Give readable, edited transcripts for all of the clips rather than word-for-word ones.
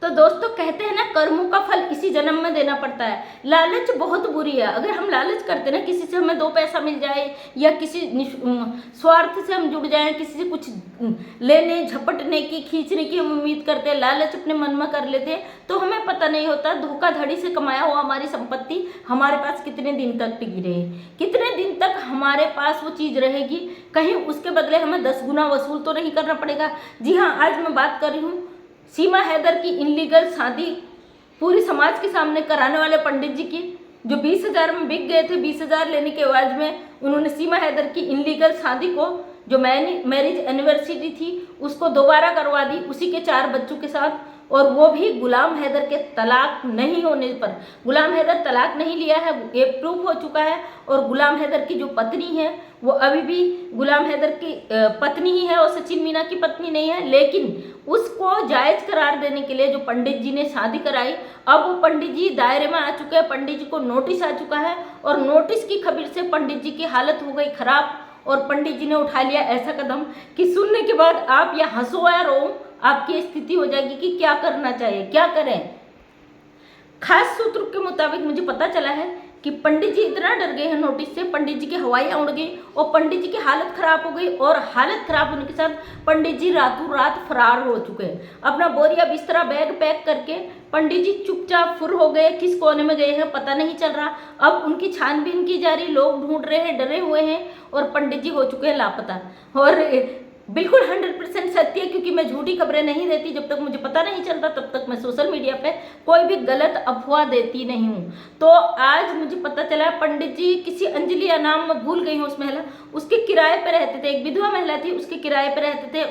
तो दोस्तों कहते हैं ना, कर्मों का फल इसी जन्म में देना पड़ता है। लालच बहुत बुरी है। अगर हम लालच करते ना, किसी से हमें दो पैसा मिल जाए या किसी स्वार्थ से हम जुड़ जाएं, किसी से कुछ लेने झपटने की खींचने की हम उम्मीद करते हैं, लालच अपने मन में कर लेते हैं, तो हमें पता नहीं होता धोखाधड़ी से कमाया हुआ हमारी संपत्ति हमारे पास कितने दिन तक टिकी रहेगी, कितने दिन तक हमारे पास वो चीज़ रहेगी। कहीं उसके बदले हमें 10 गुना वसूल तो नहीं करना पड़ेगा। जी हाँ, आज मैं बात कर रही हूँ सीमा हैदर की इनलीगल शादी पूरी समाज के सामने कराने वाले पंडित जी की, जो 20,000 में बिक गए थे। 20,000 लेने के एवज में उन्होंने सीमा हैदर की इनलीगल शादी को, जो मैरिज एनिवर्सरी थी, उसको दोबारा करवा दी, उसी के 4 बच्चों के साथ, और वो भी गुलाम हैदर के तलाक नहीं होने पर। गुलाम हैदर तलाक नहीं लिया है, ये प्रूफ हो चुका है। और गुलाम हैदर की जो पत्नी है वो अभी भी गुलाम हैदर की पत्नी ही है और सचिन मीना की पत्नी नहीं है। लेकिन उसको जायज़ करार देने के लिए जो पंडित जी ने शादी कराई, अब वो पंडित जी दायरे में आ चुके हैं, पंडित जी को नोटिस आ चुका है, और नोटिस की खबर से पंडित जी की हालत हो गई खराब। और पंडित जी ने उठा लिया ऐसा कदम कि सुनने के बाद आप या हंसो या रो, आपकी स्थिति हो जाएगी कि क्या करना चाहिए, क्या करें। खास सूत्रों के मुताबिक मुझे पता चला है कि पंडित जी इतना डर गए हैं नोटिस से, पंडित जी की हवाइयाँ उड़ गई और पंडित जी की हालत खराब हो गई। और हालत खराब होने के साथ पंडित जी रातों रात फरार हो चुके हैं। अपना बोरिया बिस्तरा बैग पैक करके पंडित जी चुपचाप फुर हो गए, किस कोने में गए हैं पता नहीं चल रहा। अब उनकी छानबीन की जा रही, लोग ढूंढ रहे हैं, डरे हुए हैं, और पंडित जी हो चुके हैं लापता। और बिल्कुल 100% सत्य है, क्योंकि मैं झूठी खबरें नहीं देती। जब तक मुझे पता नहीं चलता तब तक मैं सोशल मीडिया पे कोई भी गलत अफवाह देती नहीं हूँ। तो आज मुझे पता चला पंडित जी किसी अंजलि या नाम में भूल गई हूँ उस महिला, उसके किराए पे रहते थे। एक विधवा महिला थी, उसके किराए पे रहते थे।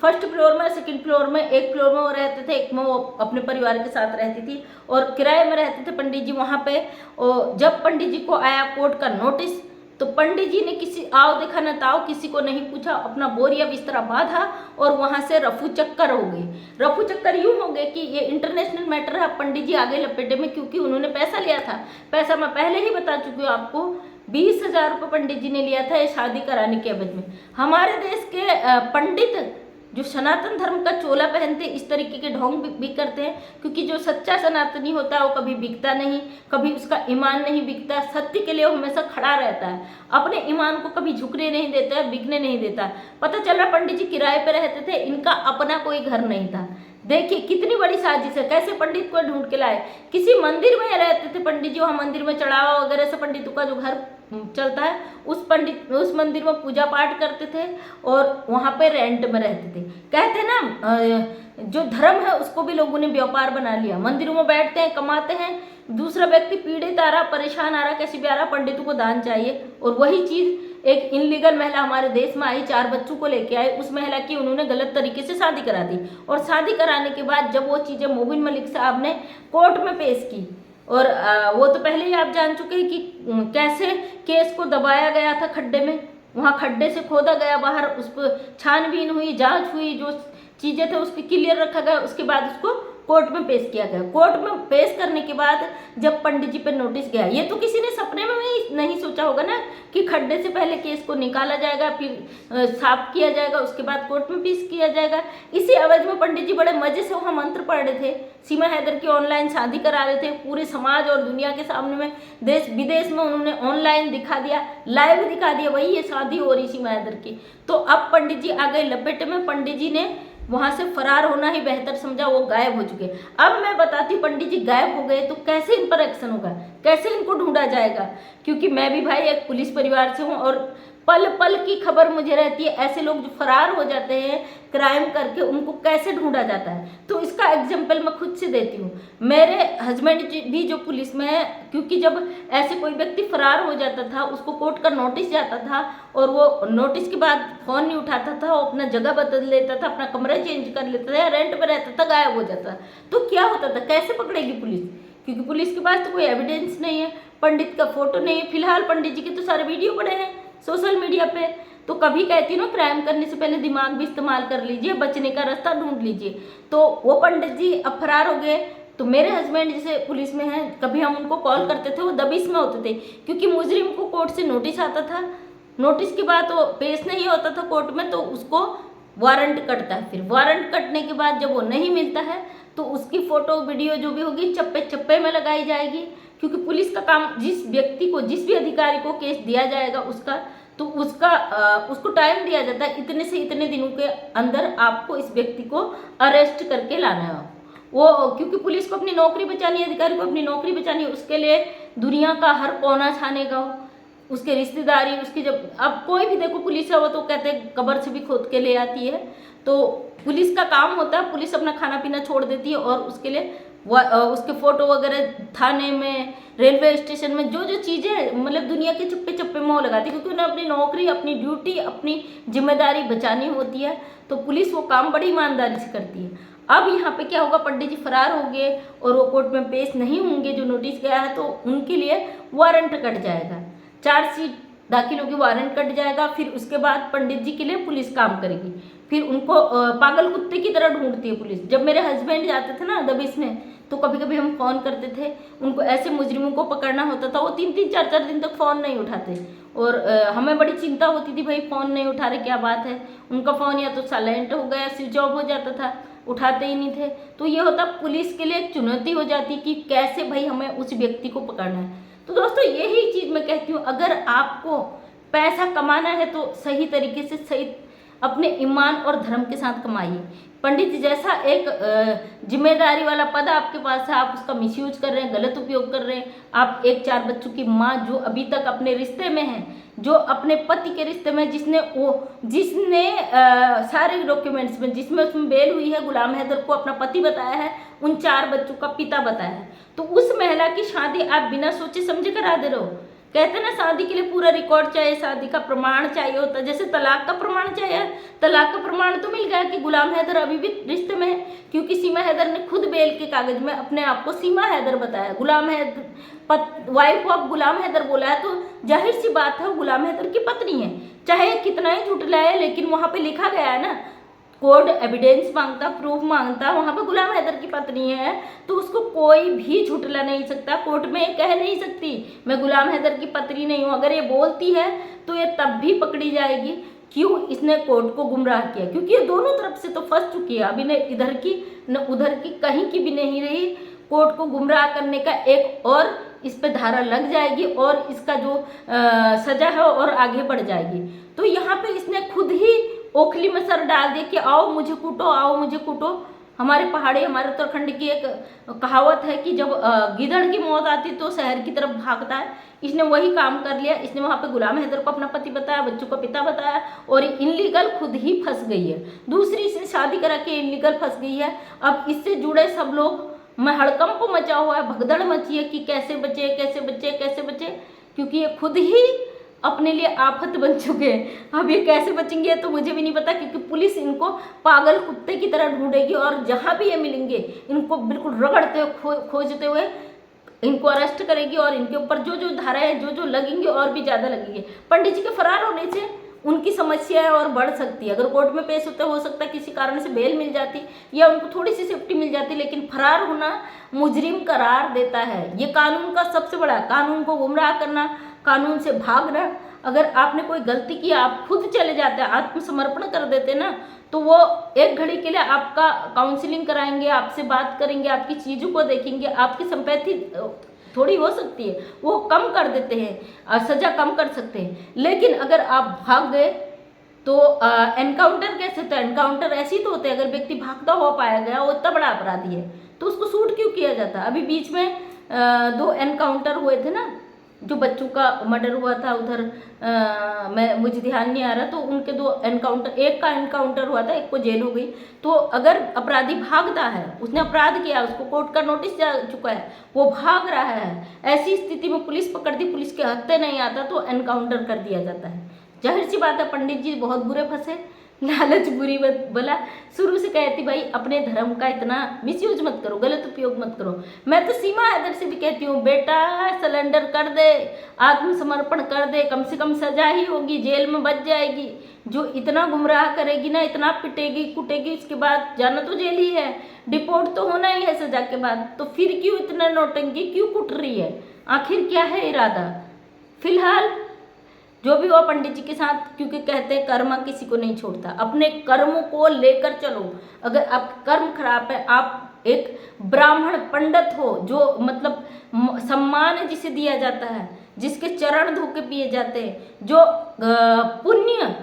फर्स्ट फ्लोर में, सेकंड फ्लोर में, एक फ्लोर में वो रहते थे, एक में वो अपने परिवार के साथ रहती थी और किराए में रहते थे पंडित जी वहाँ पे। और जब पंडित जी को आया कोर्ट का नोटिस, तो पंडित जी ने किसी आओ देखा न ताओ, किसी को नहीं पूछा, अपना बोरिया बिस्तरा बांधा और वहां से रफू चक्कर हो गई। रफू चक्कर यूं हो गए कि ये इंटरनेशनल मैटर है। पंडित जी आगे लपेटे में, क्योंकि उन्होंने पैसा लिया था। पैसा मैं पहले ही बता चुकी हूँ आपको, 20,000 रुपये पंडित जी ने लिया था ये शादी कराने के एवज में। हमारे देश के पंडित जो सनातन धर्म का चोला पहनते इस तरीके के ढोंग भी करते हैं, क्योंकि जो सच्चा सनातनी होता है वो कभी बिकता नहीं, कभी उसका ईमान नहीं बिकता, सत्य के लिए वो हमेशा खड़ा रहता है, अपने ईमान को कभी झुकने नहीं देता है, बिकने नहीं देता। पता चल रहा पंडित जी किराए पे रहते थे, इनका अपना कोई घर नहीं था। देखिए कितनी बड़ी साजिश है, कैसे पंडित को ढूंढ के लाए। किसी मंदिर में रहते थे पंडित जी, वहाँ मंदिर में चढ़ावा वगैरह से पंडितों का जो घर चलता है, उस मंदिर में पूजा पाठ करते थे और वहाँ पे रेंट में रहते थे। कहते हैं ना, जो धर्म है उसको भी लोगों ने व्यापार बना लिया। मंदिरों में बैठते हैं, कमाते हैं, दूसरा व्यक्ति पीड़ित आ रहा, परेशान आ रहा, कैसे भी आ रहा, पंडितों को दान चाहिए। और वही चीज़ एक इनलीगल महिला हमारे देश में आई, 4 बच्चों को लेके आई। उस महिला की उन्होंने गलत तरीके से शादी करा दी, और शादी कराने के बाद जब वो चीज़ें मोबिन मलिक साहब ने कोर्ट में पेश की, और वो तो पहले ही आप जान चुके हैं कि कैसे केस को दबाया गया था खड्डे में, वहाँ खड्डे से खोदा गया बाहर, उस पर छानबीन हुई, जांच हुई, जो चीज़ें थे उसकी क्लियर रखा गया, उसके बाद उसको कोर्ट में पेश किया गया। कोर्ट में पेश करने के बाद जब पंडित जी पर नोटिस गया, ये तो किसी ने सपने में भी नहीं सोचा होगा ना कि खड्डे से पहले केस को निकाला जाएगा, फिर साफ किया जाएगा, उसके बाद कोर्ट में पेश किया जाएगा। इसी अवध में पंडित जी बड़े मजे से वहाँ मंत्र पढ़ रहे थे, सीमा हैदर की ऑनलाइन शादी करा रहे थे, पूरे समाज और दुनिया के सामने में, देश विदेश में उन्होंने ऑनलाइन दिखा दिया, लाइव दिखा दिया, वही ये शादी हो रही सीमा हैदर की। तो अब पंडित जी आ गए लपेटे में, पंडित जी ने वहां से फरार होना ही बेहतर समझा, वो गायब हो चुके। अब मैं बताती हूँ, पंडित जी गायब हो गए तो कैसे इन पर एक्शन होगा, कैसे इनको ढूंढा जाएगा, क्योंकि मैं भी भाई एक पुलिस परिवार से हूँ और पल पल की खबर मुझे रहती है। ऐसे लोग जो फरार हो जाते हैं क्राइम करके, उनको कैसे ढूंढा जाता है। तो इसका एग्जाम्पल मैं खुद से देती हूँ। मेरे हस्बैंड भी जो पुलिस में है, क्योंकि जब ऐसे कोई व्यक्ति फरार हो जाता था, उसको कोर्ट का नोटिस जाता था और वो नोटिस के बाद फ़ोन नहीं उठाता था, वो अपना जगह बदल लेता था, अपना कमरा चेंज कर लेता था या रेंट पर रहता था, गायब हो जाता। तो क्या होता था, कैसे पकड़ेगी पुलिस, क्योंकि पुलिस के पास तो कोई एविडेंस नहीं है, पंडित का फोटो नहीं है। फिलहाल पंडित जी के तो सारे वीडियो पड़े हैं सोशल मीडिया पे। तो कभी कहती हूँ ना, क्राइम करने से पहले दिमाग भी इस्तेमाल कर लीजिए, बचने का रास्ता ढूंढ लीजिए। तो वो पंडित जी अब फरार हो गए। तो मेरे हस्बैंड जैसे पुलिस में हैं, कभी हम उनको कॉल करते थे, वो दबिश में होते थे, क्योंकि मुजरिम को कोर्ट से नोटिस आता था, नोटिस के बाद तो पेश नहीं होता था कोर्ट में, तो उसको वारंट कटता है। फिर वारंट कटने के बाद जब वो नहीं मिलता है तो उसकी फ़ोटो वीडियो जो भी होगी चप्पे चप्पे में लगाई जाएगी, क्योंकि पुलिस का काम, जिस व्यक्ति को, जिस भी अधिकारी को केस दिया जाएगा उसको टाइम दिया जाता है, इतने से इतने दिनों के अंदर आपको इस व्यक्ति को अरेस्ट करके लाना है। वो क्योंकि पुलिस को अपनी नौकरी बचानी है, अधिकारी को अपनी नौकरी बचानी है, उसके लिए दुनिया का हर कोना छानेगा, उसके रिश्तेदारी, उसकी, जब अब कोई भी देखो पुलिस है वो तो कहते हैं कब्र से भी खोद के ले आती है। तो पुलिस का काम होता है, पुलिस अपना खाना पीना छोड़ देती है और उसके लिए उसके फोटो वगैरह थाने में, रेलवे स्टेशन में, जो जो चीज़ें मतलब दुनिया के चप्पे चप्पे में वो लगाती है, क्योंकि उन्हें अपनी नौकरी, अपनी ड्यूटी, अपनी जिम्मेदारी बचानी होती है। तो पुलिस वो काम बड़ी ईमानदारी से करती है। अब यहाँ पे क्या होगा, पंडित जी फरार हो गए और वो कोर्ट में पेश नहीं होंगे जो नोटिस गया है, तो उनके लिए वारंट कट जाएगा, चार्जशीट दाखिल होगी, वारंट कट जाएगा। फिर उसके बाद पंडित जी के लिए पुलिस काम करेगी। फिर उनको पागल कुत्ते की तरह ढूंढती है पुलिस। जब मेरे हस्बैंड जाते थे ना दबिश में, तो कभी कभी हम फ़ोन करते थे, उनको ऐसे मुजरिमों को पकड़ना होता था, वो 3-3 4-4 दिन तक फ़ोन नहीं उठाते और हमें बड़ी चिंता होती थी, भाई फ़ोन नहीं उठा रहे, क्या बात है। उनका फ़ोन या तो साइलेंट हो गया, स्विच ऑफ हो जाता था, उठाते ही नहीं थे। तो ये होता पुलिस के लिए एक चुनौती हो जाती कि कैसे भाई हमें उस व्यक्ति को पकड़ना है। तो दोस्तों यही चीज़ मैं कहती हूँ, अगर आपको पैसा कमाना है तो सही तरीके से, सही अपने ईमान और धर्म के साथ कमाइए। पंडित जी जैसा एक जिम्मेदारी वाला पद आपके पास है, आप उसका मिसयूज कर रहे हैं, गलत उपयोग कर रहे हैं। आप एक 4 बच्चों की माँ जो अभी तक अपने रिश्ते में है, जो अपने पति के रिश्ते में, जिसने सारे डॉक्यूमेंट्स में, जिसमें उसमें बेल हुई है, गुलाम हैदर को अपना पति बताया है, उन 4 बच्चों का पिता बताया है, तो उस महिला की शादी आप बिना सोचे समझे करा दे रहे हो। कहते हैं ना, शादी के लिए पूरा रिकॉर्ड चाहिए, शादी का प्रमाण चाहिए होता है, जैसे तलाक का प्रमाण चाहिए। तलाक का प्रमाण तो मिल गया कि गुलाम हैदर अभी भी रिश्ते में है, क्योंकि सीमा हैदर ने खुद बेल के कागज में अपने आप को सीमा हैदर बताया, गुलाम हैदर वाइफ ऑफ गुलाम हैदर बोला है, तो जाहिर सी बात है वो गुलाम हैदर की पत्नी है। चाहे कितना ही झुठलाए, लेकिन वहां पे लिखा गया है ना, कोर्ट एविडेंस मांगता, प्रूफ मांगता, वहां पर गुलाम हैदर की पत्नी है, तो उसको कोई भी झुठला नहीं सकता। कोर्ट में कह नहीं सकती मैं गुलाम हैदर की पत्नी नहीं हूँ। अगर ये बोलती है तो ये तब भी पकड़ी जाएगी। क्यों? इसने कोर्ट को गुमराह किया, क्योंकि ये दोनों तरफ से तो फंस चुकी है, अभी न इधर की न उधर की, कहीं की भी नहीं रही। कोर्ट को गुमराह करने का एक और इस पे धारा लग जाएगी और इसका जो सजा है और आगे बढ़ जाएगी। तो यहाँ पे इसने खुद ही ओखली में सर डाल दिया कि आओ मुझे कूटो, आओ मुझे कूटो। हमारे पहाड़ी, हमारे उत्तराखंड की एक कहावत है कि जब गिदड़ की मौत आती तो शहर की तरफ भागता है। इसने वही काम कर लिया। इसने वहाँ पे गुलाम हैदर को अपना पति बताया, बच्चों का पिता बताया, और इनलीगल खुद ही फंस गई है। दूसरी से शादी करा के इनलीगल फंस गई है। अब इससे जुड़े सब लोग में हड़कंप मचा हुआ है, भगदड़ मची है कि कैसे बचे, कैसे बचे, कैसे बचे, क्योंकि ये खुद ही अपने लिए आफत बन चुके हैं। अब ये कैसे बचेंगे तो मुझे भी नहीं पता, क्योंकि पुलिस इनको पागल कुत्ते की तरह ढूंढेगी और जहाँ भी ये मिलेंगे इनको बिल्कुल रगड़ते हुए, खोजते हुए इनको अरेस्ट करेगी और इनके ऊपर जो जो धाराएं जो जो लगेंगी और भी ज़्यादा लगेंगे। पंडित जी के फरार होने से उनकी समस्याएं और बढ़ सकती है। अगर कोर्ट में पेश होते हो सकता है किसी कारण से बेल मिल जाती या उनको थोड़ी सी सेफ्टी मिल जाती, लेकिन फरार होना मुजरिम करार देता है। ये कानून का सबसे बड़ा, कानून को गुमराह करना, कानून से भागना। अगर आपने कोई गलती की, आप खुद चले जाते हैं, आत्मसमर्पण कर देते ना, तो वो एक घड़ी के लिए आपका काउंसलिंग कराएंगे, आपसे बात करेंगे, आपकी चीज़ों को देखेंगे, आपकी संपत्ति थोड़ी हो सकती है वो कम कर देते हैं, सजा कम कर सकते हैं। लेकिन अगर आप भाग गए तो एनकाउंटर कैसे होता है? एनकाउंटर ऐसे ही तो होते हैं। अगर व्यक्ति भागता हुआ पाया गया, वो इतना बड़ा अपराधी है, तो उसको शूट क्यों किया जाता? अभी बीच में 2 एनकाउंटर हुए थे ना, जो बच्चों का मर्डर हुआ था उधर, मुझे ध्यान नहीं आ रहा, तो उनके 2 एनकाउंटर, एक का एनकाउंटर हुआ था, एक को जेल हो गई। तो अगर अपराधी भागता है, उसने अपराध किया, उसको कोर्ट का नोटिस जा चुका है, वो भाग रहा है, ऐसी स्थिति में पुलिस पकड़ती, पुलिस के हत्थे नहीं आता तो एनकाउंटर कर दिया जाता है। जाहिर सी बात है पंडित जी बहुत बुरे फंसे। लालच बुरी बला, शुरू से कहती भाई अपने धर्म का इतना मिसयूज मत करो, गलत उपयोग मत करो। मैं तो सीमा हैदर से भी कहती हूँ, बेटा सरेंडर कर दे, आत्मसमर्पण कर दे, कम से कम सजा ही होगी, जेल में बच जाएगी। जो इतना गुमराह करेगी ना, इतना पिटेगी कुटेगी, उसके बाद जाना तो जेल ही है, डिपोर्ट तो होना ही है सजा के बाद। तो फिर क्यों इतना नौटंकी क्यों कुट रही है? आखिर क्या है इरादा? फिलहाल जो भी हुआ पंडित जी के साथ, क्योंकि कहते हैं कर्म किसी को नहीं छोड़ता, अपने कर्मों को लेकर चलो। अगर आप कर्म खराब है, आप एक ब्राह्मण पंडित हो, जो मतलब सम्मान जिसे दिया जाता है, जिसके चरण धो के पिए जाते हैं, जो पुण्य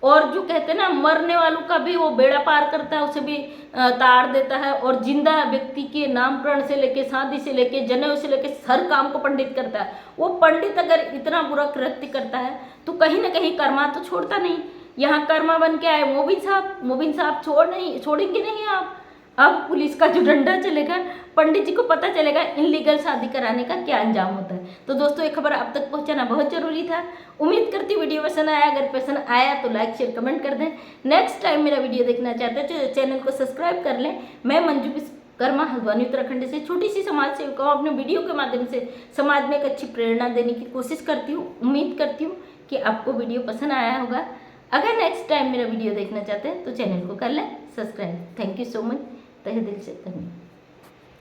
और जो कहते हैं ना मरने वालों का भी वो बेड़ा पार करता है, उसे भी तार देता है, और जिंदा व्यक्ति के नामकरण से लेके शादी से लेके जनेऊ से लेके हर काम को पंडित करता है। वो पंडित अगर इतना बुरा कृत्य करता है तो कहीं ना कहीं कर्मा तो छोड़ता नहीं। यहाँ कर्मा बन के आए मोबिन साहब छोड़ेंगे नहीं आप। अब पुलिस का जो डंडा चलेगा, पंडित जी को पता चलेगा इनलीगल शादी कराने का क्या अंजाम होता है। तो दोस्तों, ये खबर आप तक पहुंचाना बहुत जरूरी था। उम्मीद करती हूँ वीडियो पसंद आया। अगर पसंद आया तो लाइक शेयर कमेंट कर दें। नेक्स्ट टाइम मेरा वीडियो देखना चाहते हैं तो चैनल को सब्सक्राइब कर लें। मैं मंजू विश्वकर्मा हल्द्वानी उत्तराखंड से छोटी सी समाज सेविका हूँ। अपने वीडियो के माध्यम से समाज में एक अच्छी प्रेरणा देने की कोशिश करती हूँ। उम्मीद करती हूँ कि आपको वीडियो पसंद आया होगा। अगर नेक्स्ट टाइम मेरा वीडियो देखना चाहते हैं तो चैनल को कर लें subscribe. Thank you so much, तहे दिल से धन्यवाद।